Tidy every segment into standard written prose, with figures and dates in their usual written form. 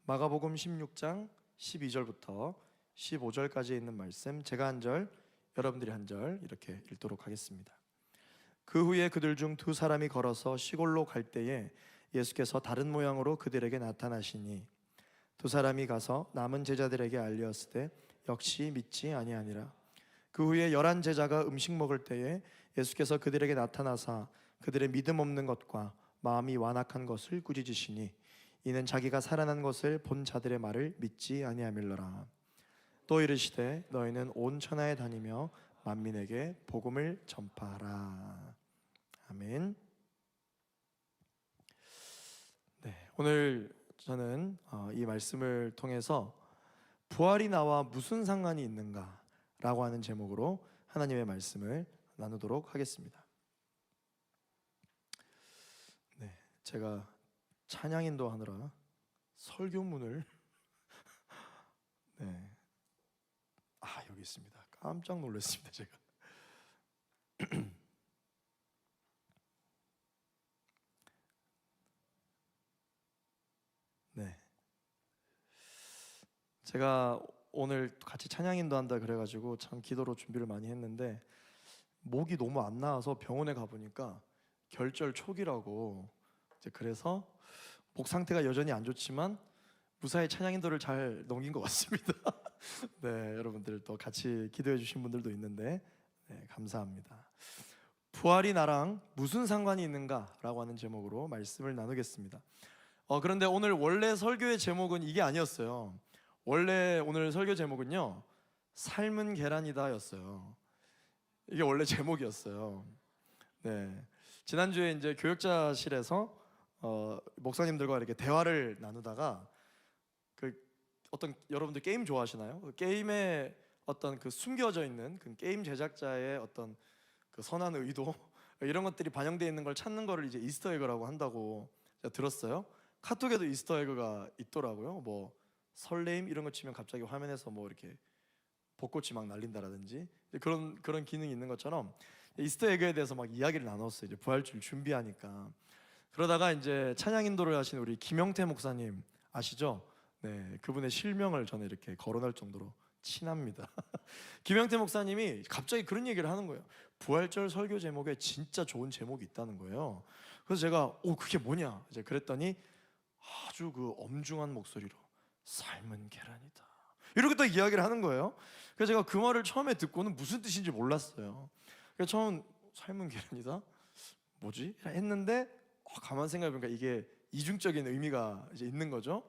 마가복음 16장 12절부터 15절까지 있는 말씀, 제가 한 절, 여러분들이 한 절 이렇게 읽도록 하겠습니다. 그 후에 그들 중 두 사람이 걸어서 시골로 갈 때에 예수께서 다른 모양으로 그들에게 나타나시니 두 사람이 가서 남은 제자들에게 알리었으되 역시 믿지 아니하니라. 그 후에 11 제자가 음식 먹을 때에 예수께서 그들에게 나타나사 그들의 믿음 없는 것과 마음이 완악한 것을 꾸짖으시니 이는 자기가 살아난 것을 본 자들의 말을 믿지 아니함일러라. 또 이르시되 너희는 온 천하에 다니며 만민에게 복음을 전파하라. 아멘. 네, 오늘 저는 이 말씀을 통해서 부활이 나와 무슨 상관이 있는가 라고 하는 제목으로 하나님의 말씀을 나누도록 하겠습니다. 네, 제가 찬양 인도하느라 설교문을 네, 여기 있습니다. 깜짝 놀랐습니다. 제가 네, 제가 오늘 같이 찬양 인도한다 그래가지고 참 기도로 준비를 많이 했는데 목이 너무 안 나와서 병원에 가보니까 결절 초기라고, 이제 그래서 목 상태가 여전히 안 좋지만 무사히 찬양 인도를 잘 넘긴 것 같습니다. 네, 여러분들 또 같이 기도해 주신 분들도 있는데 네, 감사합니다. 부활이 나랑 무슨 상관이 있는가 라고 하는 제목으로 말씀을 나누겠습니다. 그런데 오늘 원래 설교의 제목은 이게 아니었어요. 원래 오늘 설교 제목은요, 삶은 계란이다 였어요. 이게 원래 제목이었어요. 네, 지난주에 이제 교역자실에서 목사님들과 이렇게 대화를 나누다가 어떤, 여러분들 게임 좋아하시나요? 그 게임에 어떤 그 숨겨져 있는 그 게임 제작자의 어떤 그 선한 의도 이런 것들이 반영되어 있는 걸 찾는 거를 이제 이스터에그라고 한다고 제가 들었어요. 카톡에도 이스터에그가 있더라고요. 뭐 설레임 이런 거 치면 갑자기 화면에서 뭐 이렇게 벚꽃이 막 날린다라든지 그런 기능이 있는 것처럼 이스터에그에 대해서 막 이야기를 나눴어요. 이제 부활주일 준비하니까. 그러다가 이제 찬양 인도를 하신 우리 김영태 목사님 아시죠? 네, 그분의 실명을 저는 이렇게 거론할 정도로 친합니다. 김영태 목사님이 갑자기 그런 얘기를 하는 거예요. 부활절 설교 제목에 진짜 좋은 제목이 있다는 거예요. 그래서 제가 그게 뭐냐 이제 그랬더니 아주 그 엄중한 목소리로 삶은 계란이다 이렇게 또 이야기를 하는 거예요. 그래서 제가 그 말을 처음에 듣고는 무슨 뜻인지 몰랐어요. 그래서 처음 삶은 계란이다? 뭐지? 했는데 가만 생각해보니까 이게 이중적인 의미가 이제 있는 거죠.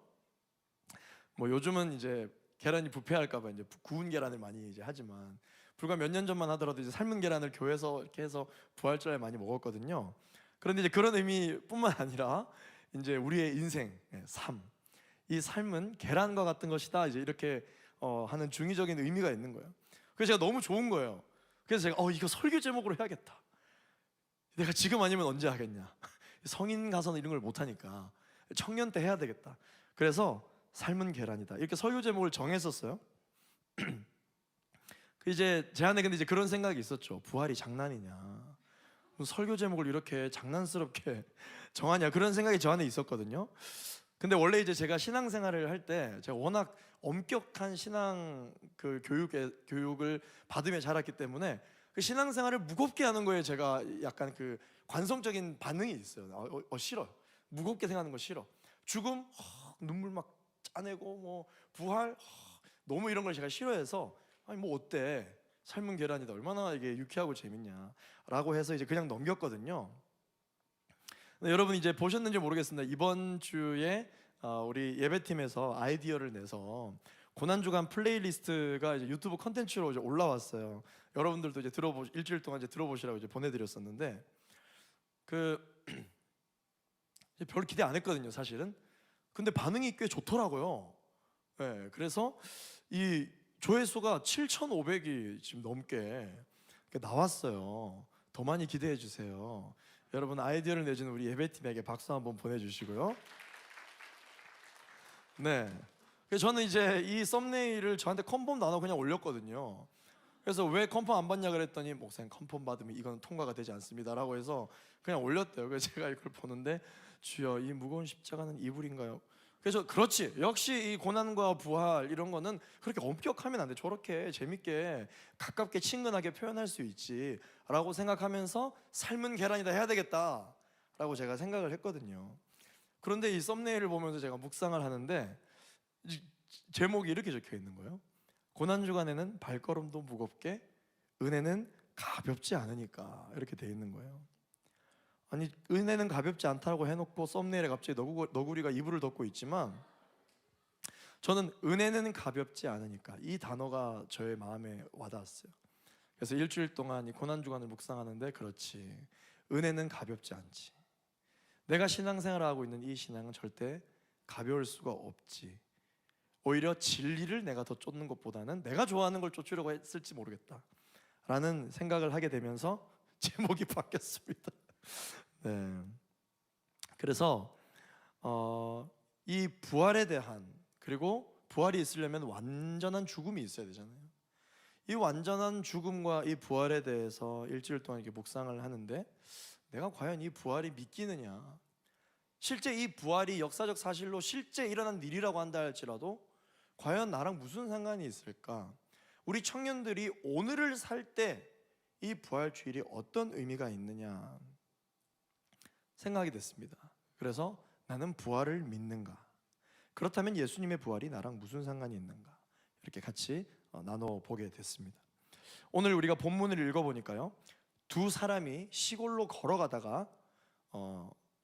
뭐 요즘은 이제 계란이 부패할까봐 이제 구운 계란을 많이 이제 하지만 불과 몇 년 전만 하더라도 이제 삶은 계란을 교회에서 이렇게 해서 부활절에 많이 먹었거든요. 그런데 이제 그런 의미뿐만 아니라 이제 우리의 인생, 삶, 이 삶은 계란과 같은 것이다 이제 이렇게 하는 중의적인 의미가 있는 거예요. 그래서 제가 너무 좋은 거예요. 그래서 제가 이거 설교 제목으로 해야겠다. 내가 지금 아니면 언제 하겠냐. 성인 가서는 이런 걸 못하니까 청년 때 해야 되겠다. 그래서 삶은 계란이다 이렇게 설교 제목을 정했었어요. 이제 제 안에 근데 이제 그런 생각이 있었죠. 부활이 장난이냐, 설교 제목을 이렇게 장난스럽게 정하냐, 그런 생각이 저 안에 있었거든요. 근데 원래 이제 제가 신앙생활을 할 때 제가 워낙 엄격한 신앙 그 교육을 받으며 자랐기 때문에 그 신앙생활을 무겁게 하는 거에 제가 약간 그 관성적인 반응이 있어요. 싫어요. 무겁게 생각하는 거 싫어. 죽음 눈물 막 짜내고 뭐 부활 너무 이런 걸 제가 싫어해서 뭐 어때, 삶은 계란이다, 얼마나 이게 유쾌하고 재밌냐라고 해서 이제 그냥 넘겼거든요. 근데 여러분 이제 보셨는지 모르겠습니다. 이번 주에 우리 예배팀에서 아이디어를 내서 고난주간 플레이리스트가 이제 유튜브 컨텐츠로 이제 올라왔어요. 여러분들도 이제 일주일 동안 이제 들어보시라고 이제 보내드렸었는데 별 기대 안 했거든요, 사실은. 근데 반응이 꽤 좋더라고요. 네, 그래서 이 조회수가 7,500이 지금 넘게 나왔어요. 더 많이 기대해 주세요. 여러분 아이디어를 내준 우리 예배팀에게 박수 한번 보내주시고요. 네, 그래서 저는 이제 이 썸네일을 저한테 컨펌 나눠 그냥 올렸거든요. 그래서 왜 컨펌 안 받냐 그랬더니 목사님 컨펌 받으면 이건 통과가 되지 않습니다 라고 해서 그냥 올렸대요. 그래서 제가 이걸 보는데 주여 이 무거운 십자가는 이불인가요? 그래서 그렇지, 역시 이 고난과 부활 이런 거는 그렇게 엄격하면 안 돼. 저렇게 재밌게 가깝게 친근하게 표현할 수 있지 라고 생각하면서 삶은 계란이다 해야 되겠다 라고 제가 생각을 했거든요. 그런데 이 썸네일을 보면서 제가 묵상을 하는데 제목이 이렇게 적혀 있는 거예요. 고난 주간에는 발걸음도 무겁게, 은혜는 가볍지 않으니까, 이렇게 돼 있는 거예요. 아니, 은혜는 가볍지 않다고 해놓고 썸네일에 갑자기 너구리가 이불을 덮고 있지만, 저는 은혜는 가볍지 않으니까 이 단어가 저의 마음에 와닿았어요. 그래서 일주일 동안 이 고난 주간을 묵상하는데, 그렇지, 은혜는 가볍지 않지. 내가 신앙생활을 하고 있는 이 신앙은 절대 가벼울 수가 없지. 오히려 진리를 내가 더 쫓는 것보다는 내가 좋아하는 걸 쫓으려고 했을지 모르겠다 라는 생각을 하게 되면서 제목이 바뀌었습니다. 네. 그래서 이 부활에 대한, 그리고 부활이 있으려면 완전한 죽음이 있어야 되잖아요. 이 완전한 죽음과 이 부활에 대해서 일주일 동안 이렇게 묵상을 하는데, 내가 과연 이 부활이 믿기느냐, 실제 이 부활이 역사적 사실로 실제 일어난 일이라고 한다 할지라도 과연 나랑 무슨 상관이 있을까? 우리 청년들이 오늘을 살 때 이 부활 주일이 어떤 의미가 있느냐 생각이 됐습니다. 그래서 나는 부활을 믿는가? 그렇다면 예수님의 부활이 나랑 무슨 상관이 있는가? 이렇게 같이 나눠보게 됐습니다. 오늘 우리가 본문을 읽어보니까요, 두 사람이 시골로 걸어가다가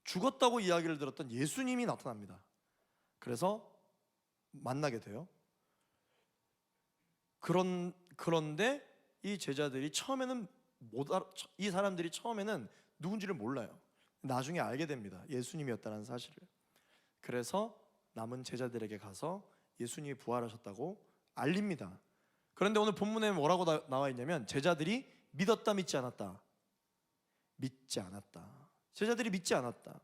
죽었다고 이야기를 들었던 예수님이 나타납니다. 그래서 만나게 돼요. 그런데 이 제자들이 처음에는 이 사람들이 처음에는 누군지를 몰라요. 나중에 알게 됩니다. 예수님이었다는 사실을. 그래서 남은 제자들에게 가서 예수님이 부활하셨다고 알립니다. 그런데 오늘 본문에 뭐라고 나와 있냐면, 제자들이 믿었다, 믿지 않았다? 믿지 않았다. 제자들이 믿지 않았다.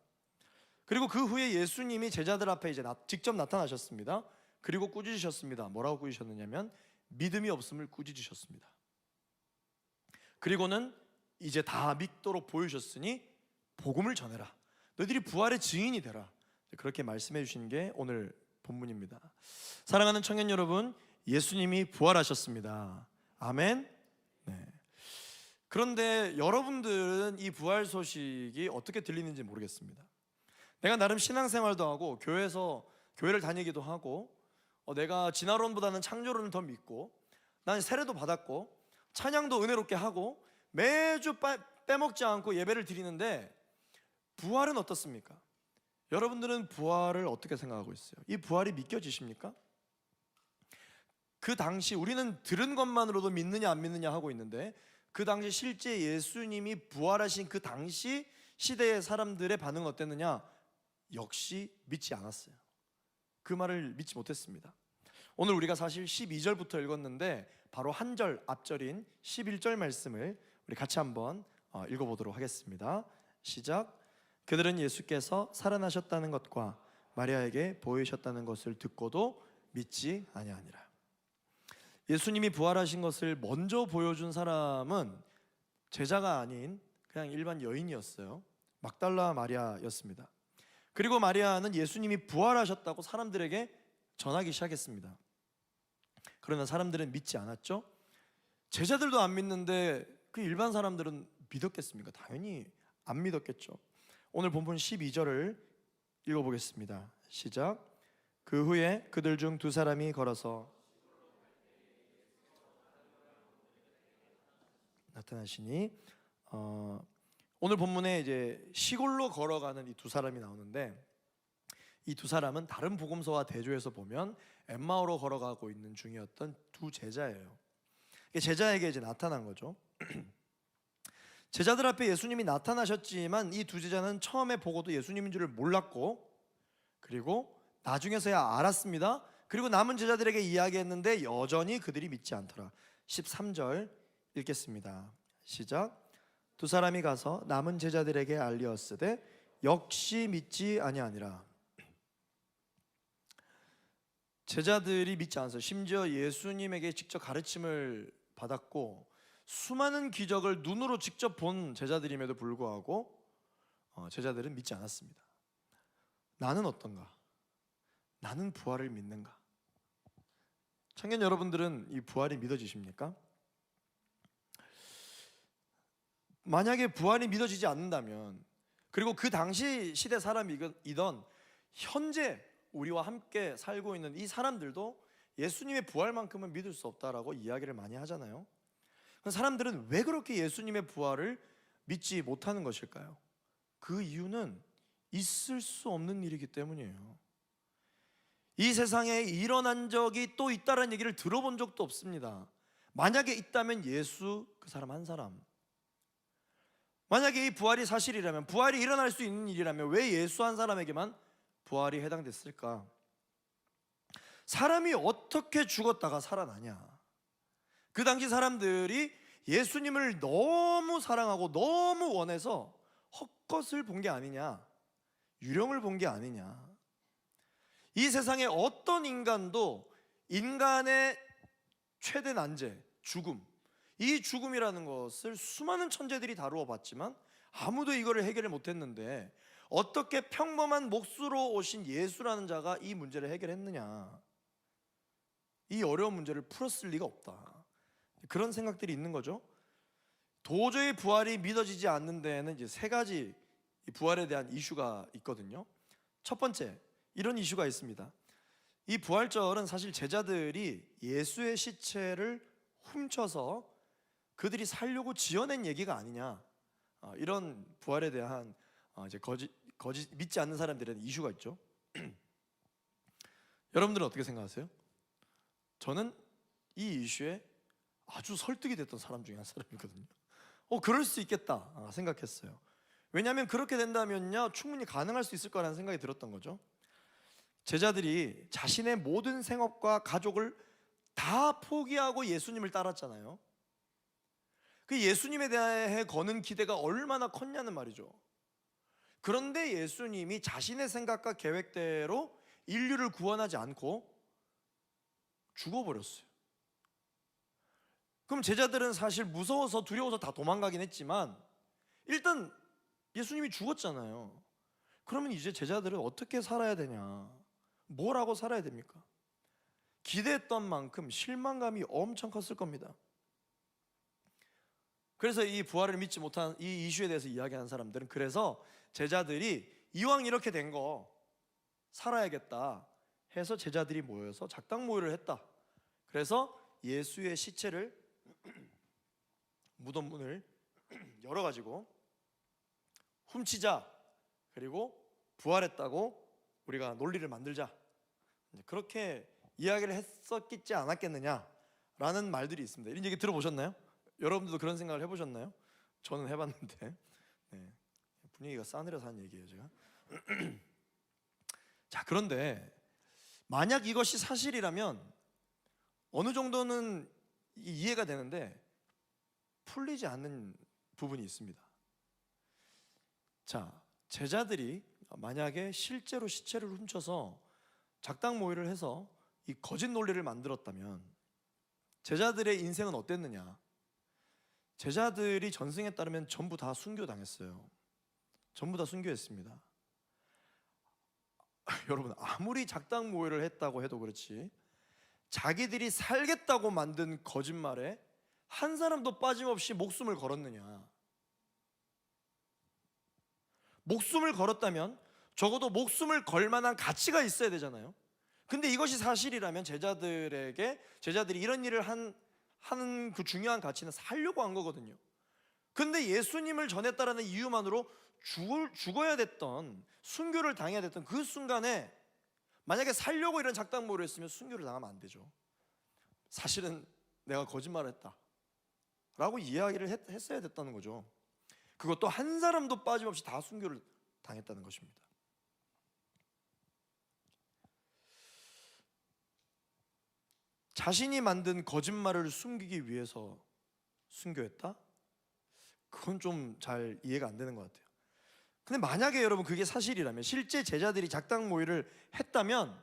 그리고 그 후에 예수님이 제자들 앞에 이제 직접 나타나셨습니다. 그리고 꾸짖으셨습니다. 뭐라고 꾸짖으셨느냐면, 믿음이 없음을 꾸짖으셨습니다. 그리고는 이제 다 믿도록 보여주셨으니 복음을 전해라. 너희들이 부활의 증인이 되라. 그렇게 말씀해 주신 게 오늘 본문입니다. 사랑하는 청년 여러분, 예수님이 부활하셨습니다. 아멘. 네. 그런데 여러분들은 이 부활 소식이 어떻게 들리는지 모르겠습니다. 내가 나름 신앙생활도 하고 교회를 다니기도 하고, 내가 진화론보다는 창조론을 더 믿고, 난 세례도 받았고 찬양도 은혜롭게 하고 매주 빼먹지 않고 예배를 드리는데, 부활은 어떻습니까? 여러분들은 부활을 어떻게 생각하고 있어요? 이 부활이 믿겨지십니까? 그 당시 우리는 들은 것만으로도 믿느냐 안 믿느냐 하고 있는데, 그 당시 실제 예수님이 부활하신 그 당시 시대의 사람들의 반응은 어땠느냐? 역시 믿지 않았어요. 그 말을 믿지 못했습니다. 오늘 우리가 사실 12절부터 읽었는데 바로 한 절 앞절인 11절 말씀을 우리 같이 한번 읽어보도록 하겠습니다. 시작. 그들은 예수께서 살아나셨다는 것과 마리아에게 보이셨다는 것을 듣고도 믿지 아니하니라. 예수님이 부활하신 것을 먼저 보여준 사람은 제자가 아닌 그냥 일반 여인이었어요. 막달라 마리아였습니다. 그리고 마리아는 예수님이 부활하셨다고 사람들에게 전하기 시작했습니다. 그러나 사람들은 믿지 않았죠. 제자들도 안 믿는데 그 일반 사람들은 믿었겠습니까? 당연히 안 믿었겠죠. 오늘 본문 12절을 읽어보겠습니다. 시작. 그 후에 그들 중 두 사람이 걸어서 나타나시니, 오늘 본문에 이제 시골로 걸어가는 이 두 사람이 나오는데, 이 두 사람은 다른 복음서와 대조해서 보면 엠마오로 걸어가고 있는 중이었던 두 제자예요. 제자에게 이제 나타난 거죠. 제자들 앞에 예수님이 나타나셨지만 이 두 제자는 처음에 보고도 예수님인 줄을 몰랐고, 그리고 나중에서야 알았습니다. 그리고 남은 제자들에게 이야기했는데 여전히 그들이 믿지 않더라. 13절 읽겠습니다. 시작. 두 사람이 가서 남은 제자들에게 알리었으되 역시 믿지 아니하니라. 제자들이 믿지 않았어요. 심지어 예수님에게 직접 가르침을 받았고 수많은 기적을 눈으로 직접 본 제자들임에도 불구하고 제자들은 믿지 않았습니다. 나는 어떤가? 나는 부활을 믿는가? 청년 여러분들은 이 부활이 믿어지십니까? 만약에 부활이 믿어지지 않는다면, 그리고 그 당시 시대 사람이던 현재 우리와 함께 살고 있는 이 사람들도 예수님의 부활만큼은 믿을 수 없다라고 이야기를 많이 하잖아요. 사람들은 왜 그렇게 예수님의 부활을 믿지 못하는 것일까요? 그 이유는 있을 수 없는 일이기 때문이에요. 이 세상에 일어난 적이 또 있다는 얘기를 들어본 적도 없습니다. 만약에 있다면 예수 그 사람 한 사람. 만약에 이 부활이 사실이라면, 부활이 일어날 수 있는 일이라면 왜 예수 한 사람에게만 부활이 해당됐을까? 사람이 어떻게 죽었다가 살아나냐? 그 당시 사람들이 예수님을 너무 사랑하고 너무 원해서 헛것을 본 게 아니냐, 유령을 본 게 아니냐. 이 세상에 어떤 인간도 인간의 최대 난제, 죽음, 이 죽음이라는 것을 수많은 천재들이 다루어 봤지만 아무도 이거를 해결을 못했는데, 어떻게 평범한 몫으로 오신 예수라는 자가 이 문제를 해결했느냐? 이 어려운 문제를 풀었을 리가 없다. 그런 생각들이 있는 거죠. 도저히 부활이 믿어지지 않는 데에는 이제 세 가지 부활에 대한 이슈가 있거든요. 첫 번째, 이런 이슈가 있습니다. 이 부활절은 사실 제자들이 예수의 시체를 훔쳐서 그들이 살려고 지어낸 얘기가 아니냐, 이런 부활에 대한 이제 거짓 믿지 않는 사람들의 이슈가 있죠. 여러분들은 어떻게 생각하세요? 저는 이 이슈에 아주 설득이 됐던 사람 중에 한 사람이거든요. 그럴 수 있겠다 생각했어요. 왜냐하면 그렇게 된다면요, 충분히 가능할 수 있을 거라는 생각이 들었던 거죠. 제자들이 자신의 모든 생업과 가족을 다 포기하고 예수님을 따랐잖아요. 그 예수님에 대해 거는 기대가 얼마나 컸냐는 말이죠. 그런데 예수님이 자신의 생각과 계획대로 인류를 구원하지 않고 죽어버렸어요. 그럼 제자들은 사실 무서워서 두려워서 다 도망가긴 했지만 일단 예수님이 죽었잖아요. 그러면 이제 제자들은 어떻게 살아야 되냐, 뭘 하고 살아야 됩니까? 기대했던 만큼 실망감이 엄청 컸을 겁니다. 그래서 이 부활을 믿지 못한 이 이슈에 대해서 이야기하는 사람들은, 그래서 제자들이 이왕 이렇게 된 거 살아야겠다 해서 제자들이 모여서 작당 모의를 했다. 그래서 예수의 시체를 무덤 문을 열어가지고 훔치자, 그리고 부활했다고 우리가 논리를 만들자, 그렇게 이야기를 했었겠지 않았겠느냐라는 말들이 있습니다. 이런 얘기 들어보셨나요? 여러분들도 그런 생각을 해보셨나요? 저는 해봤는데 분위기가 싸늘해서 한 얘기예요, 제가. 자, 그런데 만약 이것이 사실이라면 어느 정도는 이해가 되는데 풀리지 않는 부분이 있습니다. 자, 제자들이 만약에 실제로 시체를 훔쳐서 작당 모의를 해서 이 거짓 논리를 만들었다면 제자들의 인생은 어땠느냐? 제자들이 전승에 따르면 전부 다 순교당했어요. 전부 다 순교했습니다. 여러분, 아무리 작당 모의를 했다고 해도 그렇지, 자기들이 살겠다고 만든 거짓말에 한 사람도 빠짐없이 목숨을 걸었느냐? 목숨을 걸었다면 적어도 목숨을 걸 만한 가치가 있어야 되잖아요. 근데 이것이 사실이라면 제자들이 이런 일을 하는 그 중요한 가치는 살려고 한 거거든요. 근데 예수님을 전했다라는 이유만으로 죽어야 됐던, 순교를 당해야 됐던 그 순간에 만약에 살려고 이런 작당모를 했으면 순교를 당하면 안 되죠. 사실은 내가 거짓말을 했다 라고 이야기를 했어야 됐다는 거죠. 그것도 한 사람도 빠짐없이 다 순교를 당했다는 것입니다. 자신이 만든 거짓말을 숨기기 위해서 순교했다? 그건 좀 잘 이해가 안 되는 것 같아요. 근데 만약에 여러분 그게 사실이라면, 실제 제자들이 작당 모의를 했다면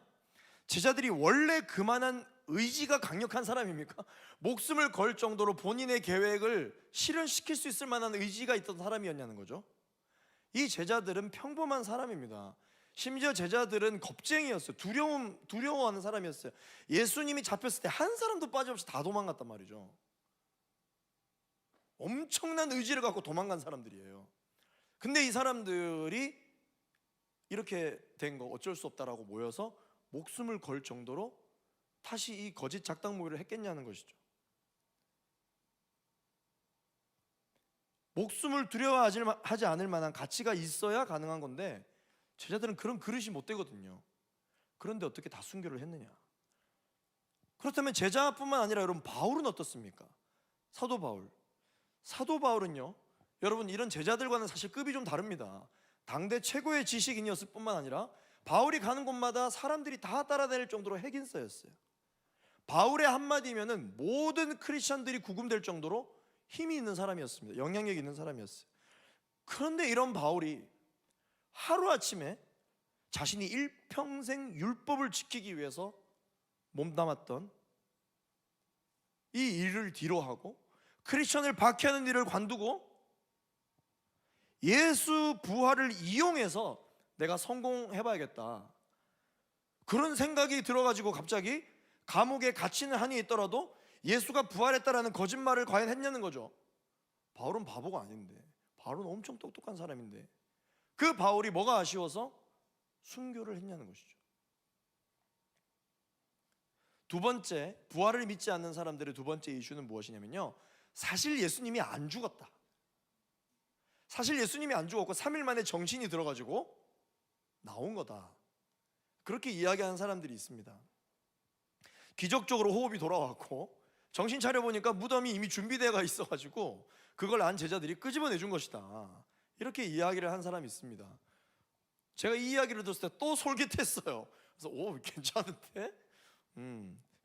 제자들이 원래 그만한 의지가 강력한 사람입니까? 목숨을 걸 정도로 본인의 계획을 실현시킬 수 있을 만한 의지가 있던 사람이었냐는 거죠. 이 제자들은 평범한 사람입니다. 심지어 제자들은 겁쟁이였어요. 두려워하는 사람이었어요. 예수님이 잡혔을 때 한 사람도 빠짐없이 다 도망갔단 말이죠. 엄청난 의지를 갖고 도망간 사람들이에요. 근데 이 사람들이 이렇게 된 거 어쩔 수 없다라고 모여서 목숨을 걸 정도로 다시 이 거짓 작당 모의를 했겠냐는 것이죠. 목숨을 두려워하지 않을 만한 가치가 있어야 가능한 건데 제자들은 그런 그릇이 못 되거든요. 그런데 어떻게 다 순교를 했느냐? 그렇다면 제자뿐만 아니라 여러분 바울은 어떻습니까? 사도 바울은요, 여러분 이런 제자들과는 사실 급이 좀 다릅니다. 당대 최고의 지식인이었을 뿐만 아니라 바울이 가는 곳마다 사람들이 다 따라다닐 정도로 핵인싸였어요. 바울의 한마디면은 모든 크리스천들이 구금될 정도로 힘이 있는 사람이었습니다. 영향력 있는 사람이었어요. 그런데 이런 바울이 하루아침에 자신이 일평생 율법을 지키기 위해서 몸담았던 이 일을 뒤로하고 크리스천을 박해하는 일을 관두고 예수 부활을 이용해서 내가 성공해봐야겠다, 그런 생각이 들어가지고 갑자기 감옥에 갇히는 한이 있더라도 예수가 부활했다라는 거짓말을 과연 했냐는 거죠. 바울은 바보가 아닌데, 바울은 엄청 똑똑한 사람인데 그 바울이 뭐가 아쉬워서 순교를 했냐는 것이죠. 두 번째, 부활을 믿지 않는 사람들의 두 번째 이슈는 무엇이냐면요, 사실 예수님이 안 죽었다. 사실 예수님이 안 죽었고 3일 만에 정신이 들어가지고 나온 거다, 그렇게 이야기하는 사람들이 있습니다. 기적적으로 호흡이 돌아왔고 정신 차려보니까 무덤이 이미 준비되어 있어가지고 그걸 안 제자들이 끄집어내준 것이다, 이렇게 이야기를 한 사람이 있습니다. 제가 이 이야기를 들었을 때 또 솔깃했어요. 그래서 오, 괜찮은데?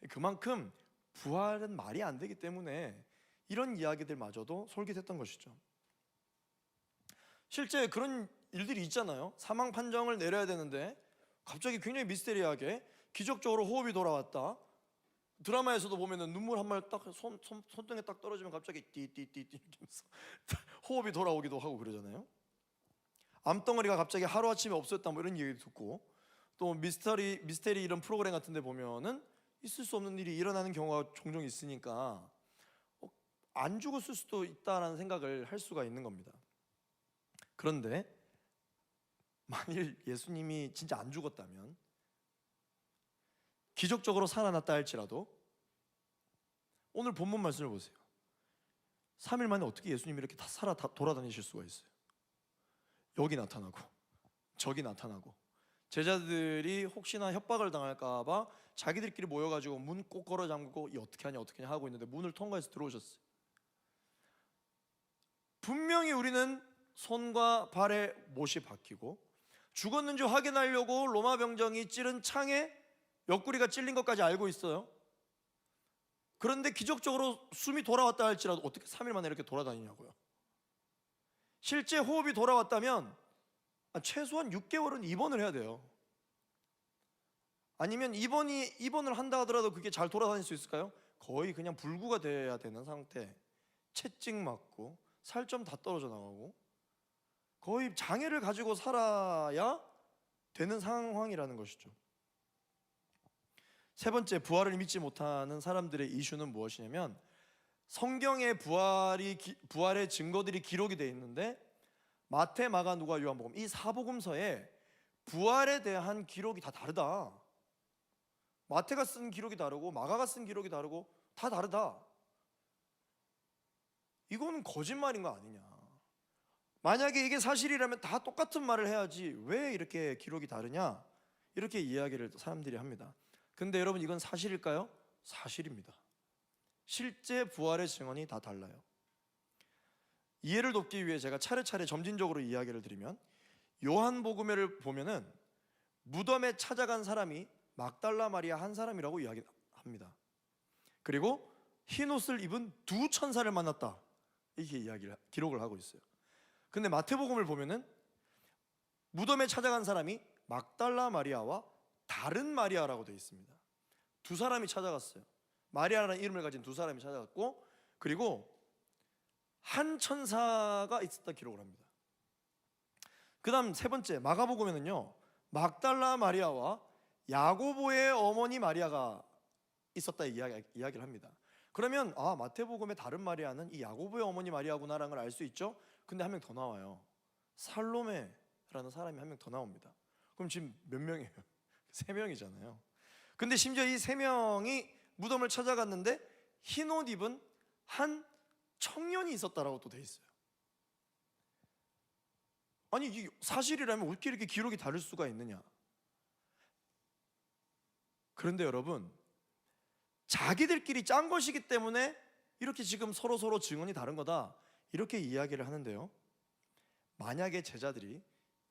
그만큼 부활은 말이 안 되기 때문에 이런 이야기들마저도 솔깃했던 것이죠. 실제 그런 일들이 있잖아요. 사망 판정을 내려야 되는데 갑자기 굉장히 미스테리하게 기적적으로 호흡이 돌아왔다. 드라마에서도 보면은 눈물 한 마리 딱 손등에 딱 떨어지면 갑자기 띠띠띠띠 이러면서 호흡이 돌아오기도 하고 그러잖아요. 암덩어리가 갑자기 하루아침에 없어졌다, 뭐 이런 얘기 듣고, 또 미스테리 이런 프로그램 같은 데 보면은 있을 수 없는 일이 일어나는 경우가 종종 있으니까 안 죽었을 수도 있다라는 생각을 할 수가 있는 겁니다. 그런데 만일 예수님이 진짜 안 죽었다면, 기적적으로 살아났다 할지라도 오늘 본문 말씀을 보세요. 3일 만에 어떻게 예수님이 이렇게 다 돌아다니실 수가 있어요? 여기 나타나고 저기 나타나고, 제자들이 혹시나 협박을 당할까 봐 자기들끼리 모여가지고 문 꼭 걸어 잠그고 어떻게 하냐 하고 있는데 문을 통과해서 들어오셨어요. 분명히 우리는 손과 발에 못이 박히고 죽었는지 확인하려고 로마 병정이 찌른 창에 옆구리가 찔린 것까지 알고 있어요. 그런데 기적적으로 숨이 돌아왔다 할지라도 어떻게 3일 만에 이렇게 돌아다니냐고요. 실제 호흡이 돌아왔다면 최소한 6개월은 입원을 해야 돼요. 아니면 입원을 한다 하더라도 그게 잘 돌아다닐 수 있을까요? 거의 그냥 불구가 돼야 되는 상태, 채찍 맞고 살점 다 떨어져 나가고 거의 장애를 가지고 살아야 되는 상황이라는 것이죠. 세 번째, 부활을 믿지 못하는 사람들의 이슈는 무엇이냐면, 성경에 부활의 증거들이 기록이 되어 있는데 마태, 마가, 누가, 요한복음 이 사복음서에 부활에 대한 기록이 다 다르다. 마태가 쓴 기록이 다르고 마가가 쓴 기록이 다르고 다 다르다. 이거는 거짓말인 거 아니냐. 만약에 이게 사실이라면 다 똑같은 말을 해야지 왜 이렇게 기록이 다르냐, 이렇게 이야기를 사람들이 합니다. 근데 여러분, 이건 사실일까요? 사실입니다. 실제 부활의 증언이 다 달라요. 이해를 돕기 위해 제가 차례차례 점진적으로 이야기를 드리면, 요한복음을 보면은 무덤에 찾아간 사람이 막달라 마리아 한 사람이라고 이야기합니다. 그리고 흰 옷을 입은 두 천사를 만났다, 이렇게 기록을 하고 있어요. 근데 마태복음을 보면은 무덤에 찾아간 사람이 막달라 마리아와 다른 마리아라고 되어 있습니다. 두 사람이 찾아갔어요. 마리아라는 이름을 가진 두 사람이 찾아갔고, 그리고 한 천사가 있었다 기록을 합니다. 그 다음 세 번째, 마가복음에는요, 막달라 마리아와 야고보의 어머니 마리아가 있었다 이야기를 합니다. 그러면 마태복음의 다른 마리아는 이 야고보의 어머니 마리아구나라는 걸 알 수 있죠. 근데 한 명 더 나와요. 살로메라는 사람이 한 명 더 나옵니다. 그럼 지금 몇 명이에요? 3명이잖아요. 근데 심지어 이 3명이 무덤을 찾아갔는데 흰 옷 입은 한 청년이 있었다라고 또 돼 있어요. 아니 이 사실이라면 어떻게 이렇게 기록이 다를 수가 있느냐? 그런데 여러분, 자기들끼리 짠 것이기 때문에 이렇게 지금 서로 증언이 다른 거다 이렇게 이야기를 하는데요, 만약에 제자들이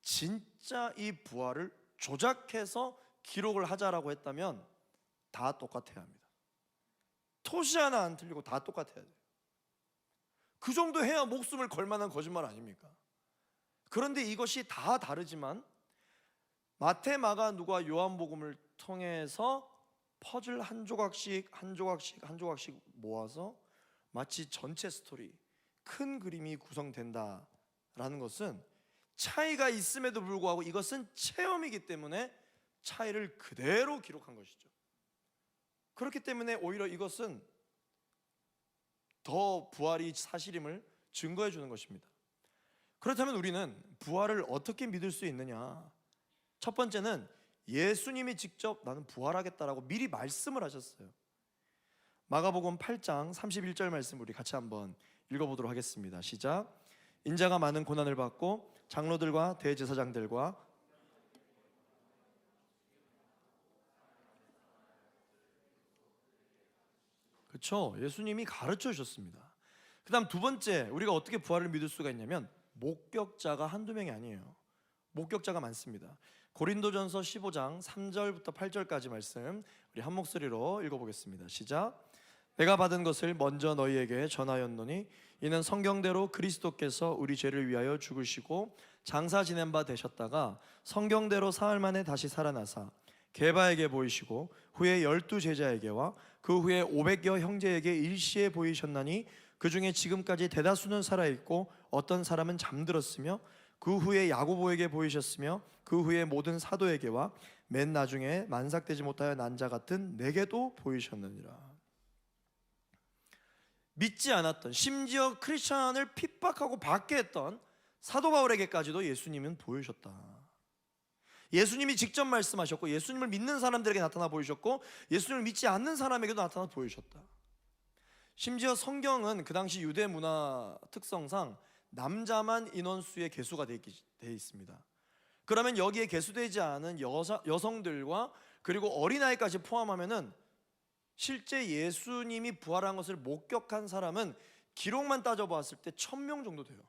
진짜 이 부활을 조작해서 기록을 하자라고 했다면 다 똑같아야 합니다. 토시 하나 안 틀리고 다 똑같아야 돼요. 그 정도 해야 목숨을 걸 만한 거짓말 아닙니까? 그런데 이것이 다 다르지만 마태, 마가, 누가, 요한복음을 통해서 퍼즐 한 조각씩 모아서 마치 전체 스토리, 큰 그림이 구성된다라는 것은 차이가 있음에도 불구하고 이것은 체험이기 때문에 차이를 그대로 기록한 것이죠. 그렇기 때문에 오히려 이것은 더 부활이 사실임을 증거해 주는 것입니다. 그렇다면 우리는 부활을 어떻게 믿을 수 있느냐? 첫 번째는 예수님이 직접 나는 부활하겠다라고 미리 말씀을 하셨어요. 마가복음 8장 31절 말씀 우리 같이 한번 읽어보도록 하겠습니다. 시작. 인자가 많은 고난을 받고 장로들과 대제사장들과 그렇죠, 예수님이 가르쳐 주셨습니다. 그 다음 두 번째, 우리가 어떻게 부활을 믿을 수가 있냐면 목격자가 한두 명이 아니에요. 목격자가 많습니다. 고린도전서 15장 3절부터 8절까지 말씀 우리 한 목소리로 읽어보겠습니다. 시작. 내가 받은 것을 먼저 너희에게 전하였노니 이는 성경대로 그리스도께서 우리 죄를 위하여 죽으시고 장사 지낸 바 되셨다가 성경대로 사흘 만에 다시 살아나사 게바에게 보이시고 후에 12 제자에게와 그 후에 500여 형제에게 일시에 보이셨나니 그 중에 지금까지 대다수는 살아있고 어떤 사람은 잠들었으며 그 후에 야고보에게 보이셨으며 그 후에 모든 사도에게와 맨 나중에 만삭되지 못하여 난 자 같은 내게도 보이셨느니라. 믿지 않았던, 심지어 크리스찬을 핍박하고 받게 했던 사도 바울에게까지도 예수님은 보이셨다. 예수님이 직접 말씀하셨고 예수님을 믿는 사람들에게 나타나 보이셨고 예수님을 믿지 않는 사람에게도 나타나 보이셨다. 심지어 성경은 그 당시 유대 문화 특성상 남자만 인원수의 계수가 되어 있습니다. 그러면 여기에 계수되지 않은 여성들과 그리고 어린아이까지 포함하면은 실제 예수님이 부활한 것을 목격한 사람은 기록만 따져봤을 때 1000명 정도 돼요.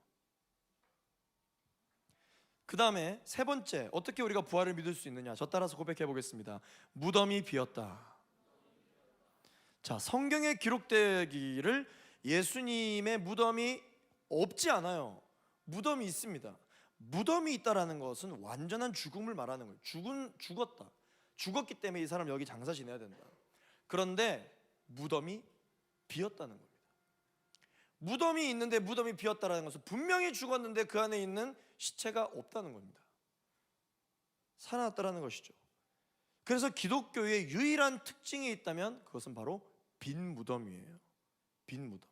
그 다음에 세 번째, 어떻게 우리가 부활을 믿을 수 있느냐? 저 따라서 고백해 보겠습니다. 무덤이 비었다. 자, 성경에 기록되기를 예수님의 무덤이 없지 않아요. 무덤이 있습니다. 무덤이 있다라는 것은 완전한 죽음을 말하는 거예요. 죽었다. 죽었기 때문에 이 사람 여기 장사 지내야 된다. 그런데 무덤이 비었다는 겁니다. 무덤이 있는데 무덤이 비었다라는 것은 분명히 죽었는데 그 안에 있는 시체가 없다는 겁니다. 살아났다라는 것이죠. 그래서 기독교의 유일한 특징이 있다면 그것은 바로 빈 무덤이에요. 빈 무덤.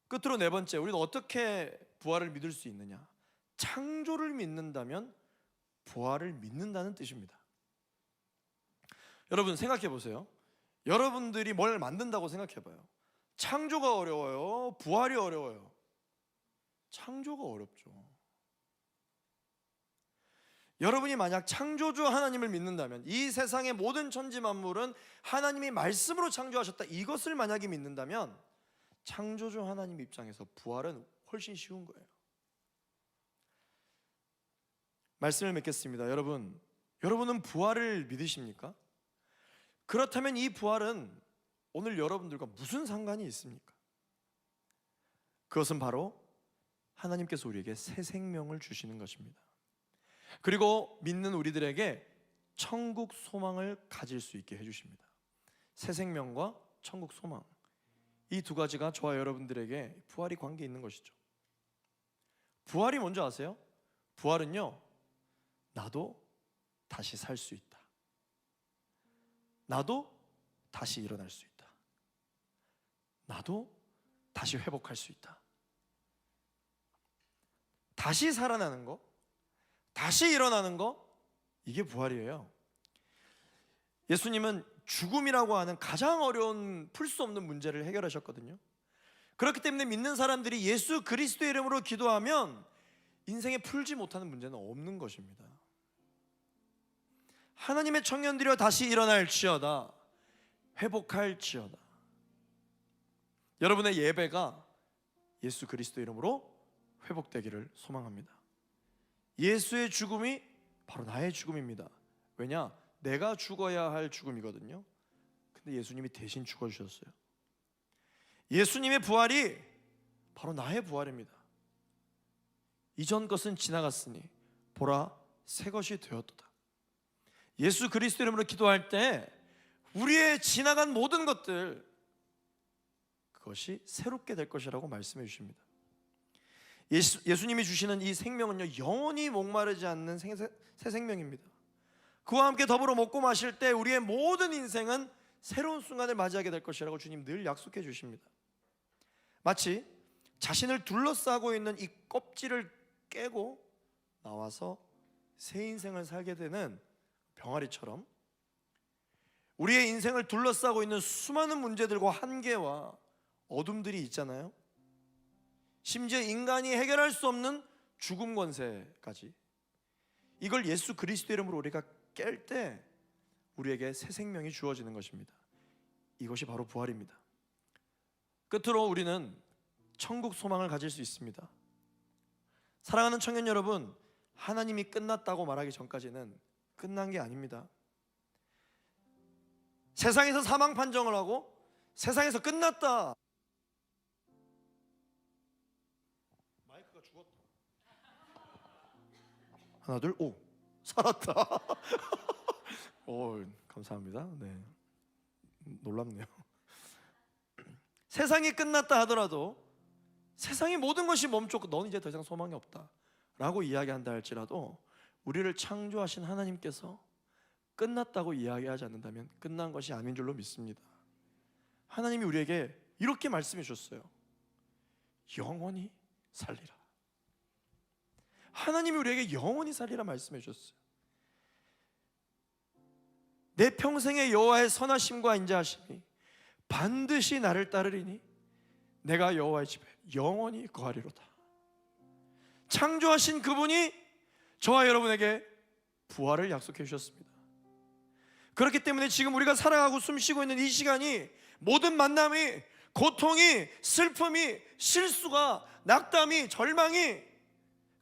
끝으로 네 번째, 우리는 어떻게 부활을 믿을 수 있느냐? 창조를 믿는다면 부활을 믿는다는 뜻입니다. 여러분 생각해 보세요. 여러분들이 뭘 만든다고 생각해 봐요. 창조가 어려워요? 부활이 어려워요? 창조가 어렵죠. 여러분이 만약 창조주 하나님을 믿는다면, 이 세상의 모든 천지 만물은 하나님이 말씀으로 창조하셨다, 이것을 만약에 믿는다면 창조주 하나님 입장에서 부활은 훨씬 쉬운 거예요. 말씀을 맺겠습니다. 여러분은 부활을 믿으십니까? 그렇다면 이 부활은 오늘 여러분들과 무슨 상관이 있습니까? 그것은 바로 하나님께서 우리에게 새 생명을 주시는 것입니다. 그리고 믿는 우리들에게 천국 소망을 가질 수 있게 해주십니다. 새 생명과 천국 소망, 이 두 가지가 저와 여러분들에게 부활이 관계 있는 것이죠. 부활이 뭔지 아세요? 부활은요, 나도 다시 살 수 있다. 나도 다시 일어날 수 있다. 나도 다시 회복할 수 있다. 다시 살아나는 거, 다시 일어나는 거, 이게 부활이에요. 예수님은 죽음이라고 하는 가장 어려운, 풀 수 없는 문제를 해결하셨거든요. 그렇기 때문에 믿는 사람들이 예수 그리스도의 이름으로 기도하면 인생에 풀지 못하는 문제는 없는 것입니다. 하나님의 청년들이여 다시 일어날지어다, 회복할지어다. 여러분의 예배가 예수 그리스도 이름으로 회복되기를 소망합니다. 예수의 죽음이 바로 나의 죽음입니다. 왜냐? 내가 죽어야 할 죽음이거든요. 근데 예수님이 대신 죽어주셨어요. 예수님의 부활이 바로 나의 부활입니다. 이전 것은 지나갔으니 보라 새 것이 되었도다. 예수 그리스도 이름으로 기도할 때 우리의 지나간 모든 것들, 그것이 새롭게 될 것이라고 말씀해 주십니다. 예수님이 주시는 이 생명은요, 영원히 목마르지 않는 새 생명입니다. 그와 함께 더불어 먹고 마실 때 우리의 모든 인생은 새로운 순간을 맞이하게 될 것이라고 주님 늘 약속해 주십니다. 마치 자신을 둘러싸고 있는 이 껍질을 깨고 나와서 새 인생을 살게 되는 병아리처럼 우리의 인생을 둘러싸고 있는 수많은 문제들과 한계와 어둠들이 있잖아요. 심지어 인간이 해결할 수 없는 죽음 권세까지, 이걸 예수 그리스도 이름으로 우리가 깰 때 우리에게 새 생명이 주어지는 것입니다. 이것이 바로 부활입니다. 끝으로 우리는 천국 소망을 가질 수 있습니다. 사랑하는 청년 여러분, 하나님이 끝났다고 말하기 전까지는 끝난 게 아닙니다. 세상에서 사망 판정을 하고 세상에서 끝났다, 마이크가 죽었다, 하나 둘, 오, 살았다. 오, 감사합니다. 네, 놀랍네요. 세상이 끝났다 하더라도, 세상의 모든 것이 멈췄고 넌 이제 더 이상 소망이 없다 라고 이야기한다 할지라도, 우리를 창조하신 하나님께서 끝났다고 이야기하지 않는다면 끝난 것이 아닌 줄로 믿습니다. 하나님이 우리에게 이렇게 말씀해 주셨어요. 영원히 살리라. 하나님이 우리에게 영원히 살리라 말씀해 주셨어요. 내 평생의 여호와의 선하심과 인자하심이 반드시 나를 따르리니 내가 여호와의 집에 영원히 거하리로다. 창조하신 그분이 저와 여러분에게 부활을 약속해 주셨습니다. 그렇기 때문에 지금 우리가 살아가고 숨쉬고 있는 이 시간이, 모든 만남이, 고통이, 슬픔이, 실수가, 낙담이, 절망이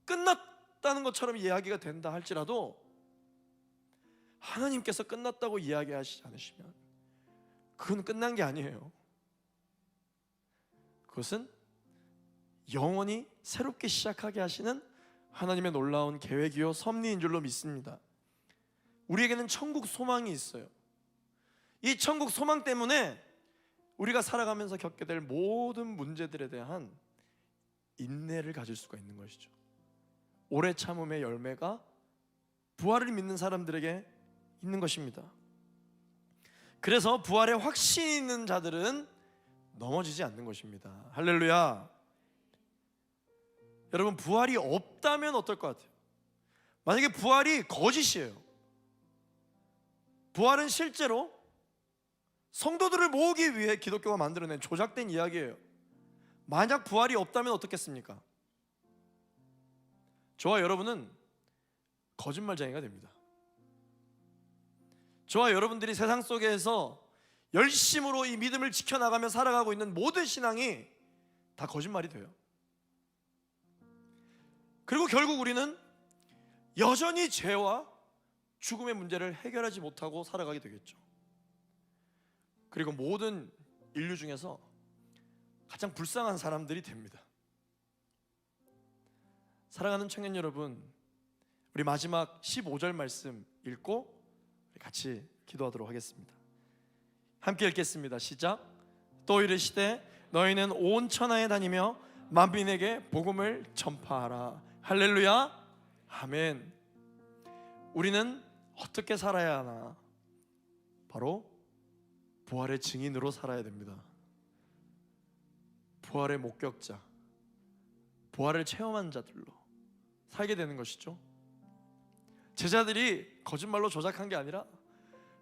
끝났다는 것처럼 이야기가 된다 할지라도, 하나님께서 끝났다고 이야기하시지 않으시면 그건 끝난 게 아니에요. 그것은 영원히 새롭게 시작하게 하시는 하나님의 놀라운 계획이요 섭리인 줄로 믿습니다. 우리에게는 천국 소망이 있어요. 이 천국 소망 때문에 우리가 살아가면서 겪게 될 모든 문제들에 대한 인내를 가질 수가 있는 것이죠. 오래 참음의 열매가 부활을 믿는 사람들에게 있는 것입니다. 그래서 부활에 확신이 있는 자들은 넘어지지 않는 것입니다. 할렐루야. 여러분, 부활이 없다면 어떨 것 같아요? 만약에 부활이 거짓이에요. 부활은 실제로 성도들을 모으기 위해 기독교가 만들어낸 조작된 이야기예요. 만약 부활이 없다면 어떻겠습니까? 저와 여러분은 거짓말쟁이가 됩니다. 저와 여러분들이 세상 속에서 열심으로 이 믿음을 지켜나가며 살아가고 있는 모든 신앙이 다 거짓말이 돼요. 그리고 결국 우리는 여전히 죄와 죽음의 문제를 해결하지 못하고 살아가게 되겠죠. 그리고 모든 인류 중에서 가장 불쌍한 사람들이 됩니다. 사랑하는 청년 여러분, 우리 마지막 15절 말씀 읽고 같이 기도하도록 하겠습니다. 함께 읽겠습니다. 시작. 또 이르시되 너희는 온 천하에 다니며 만민에게 복음을 전파하라. 할렐루야. 아멘. 우리는 어떻게 살아야 하나? 바로 부활의 증인으로 살아야 됩니다. 부활의 목격자, 부활을 체험한 자들로 살게 되는 것이죠. 제자들이 거짓말로 조작한 게 아니라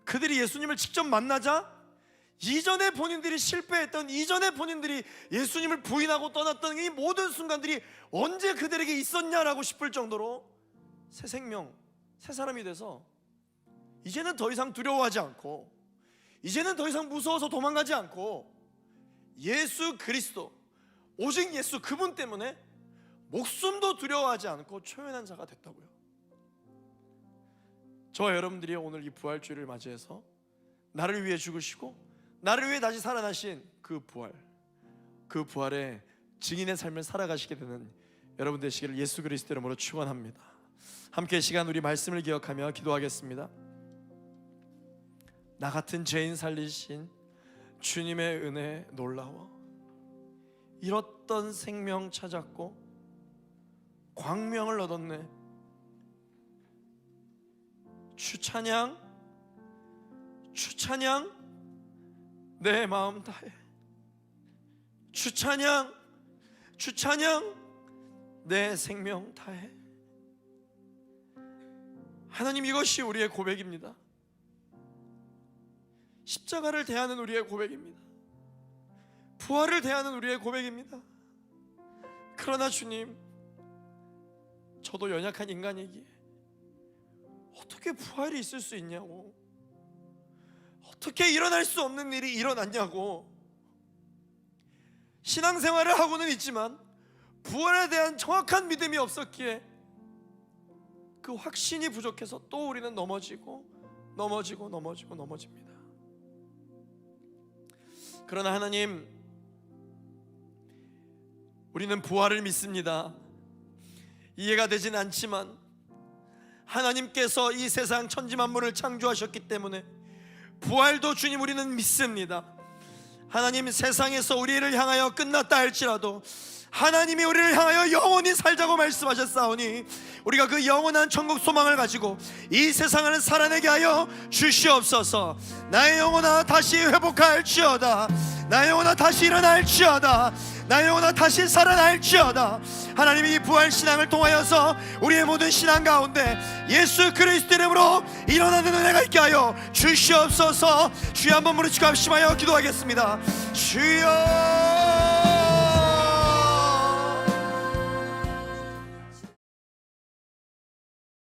그들이 예수님을 직접 만나자 이전에 본인들이 실패했던, 이전에 본인들이 예수님을 부인하고 떠났던 이 모든 순간들이 언제 그들에게 있었냐라고 싶을 정도로 새 생명, 새 사람이 돼서 이제는 더 이상 두려워하지 않고, 이제는 더 이상 무서워서 도망가지 않고, 예수 그리스도, 오직 예수 그분 때문에 목숨도 두려워하지 않고 초연한 자가 됐다고요. 저와 여러분들이 오늘 이 부활주일을 맞이해서 나를 위해 죽으시고 나를 위해 다시 살아나신 그 부활, 그 부활의 증인의 삶을 살아가시게 되는 여러분 되시기를 예수 그리스도 이름으로 축원합니다. 함께 이 시간 우리 말씀을 기억하며 기도하겠습니다. 나 같은 죄인 살리신 주님의 은혜 놀라워. 잃었던 생명 찾았고 광명을 얻었네. 주찬양, 주찬양, 내 마음 다해. 주찬양, 주찬양, 내 생명 다해. 하나님, 이것이 우리의 고백입니다. 십자가를 대하는 우리의 고백입니다. 부활을 대하는 우리의 고백입니다. 그러나 주님, 저도 연약한 인간이기에 어떻게 부활이 있을 수 있냐고, 어떻게 일어날 수 없는 일이 일어났냐고, 신앙생활을 하고는 있지만 부활에 대한 정확한 믿음이 없었기에 그 확신이 부족해서 또 우리는 넘어집니다. 그러나 하나님, 우리는 부활을 믿습니다. 이해가 되진 않지만 하나님께서 이 세상 천지만물을 창조하셨기 때문에 부활도 주님 우리는 믿습니다. 하나님, 세상에서 우리를 향하여 끝났다 할지라도 하나님이 우리를 향하여 영원히 살자고 말씀하셨사오니 우리가 그 영원한 천국 소망을 가지고 이 세상을 살아내게 하여 주시옵소서. 나의 영혼아 다시 회복할지어다. 나의 영혼아 다시 일어날지어다. 나의 영혼아 다시 살아날지어다. 하나님이 이 부활신앙을 통하여서 우리의 모든 신앙 가운데 예수 그리스도 이름으로 일어나는 은혜가 있게 하여 주시옵소서. 주여 한번 부르시고 합심하여 기도하겠습니다. 주여.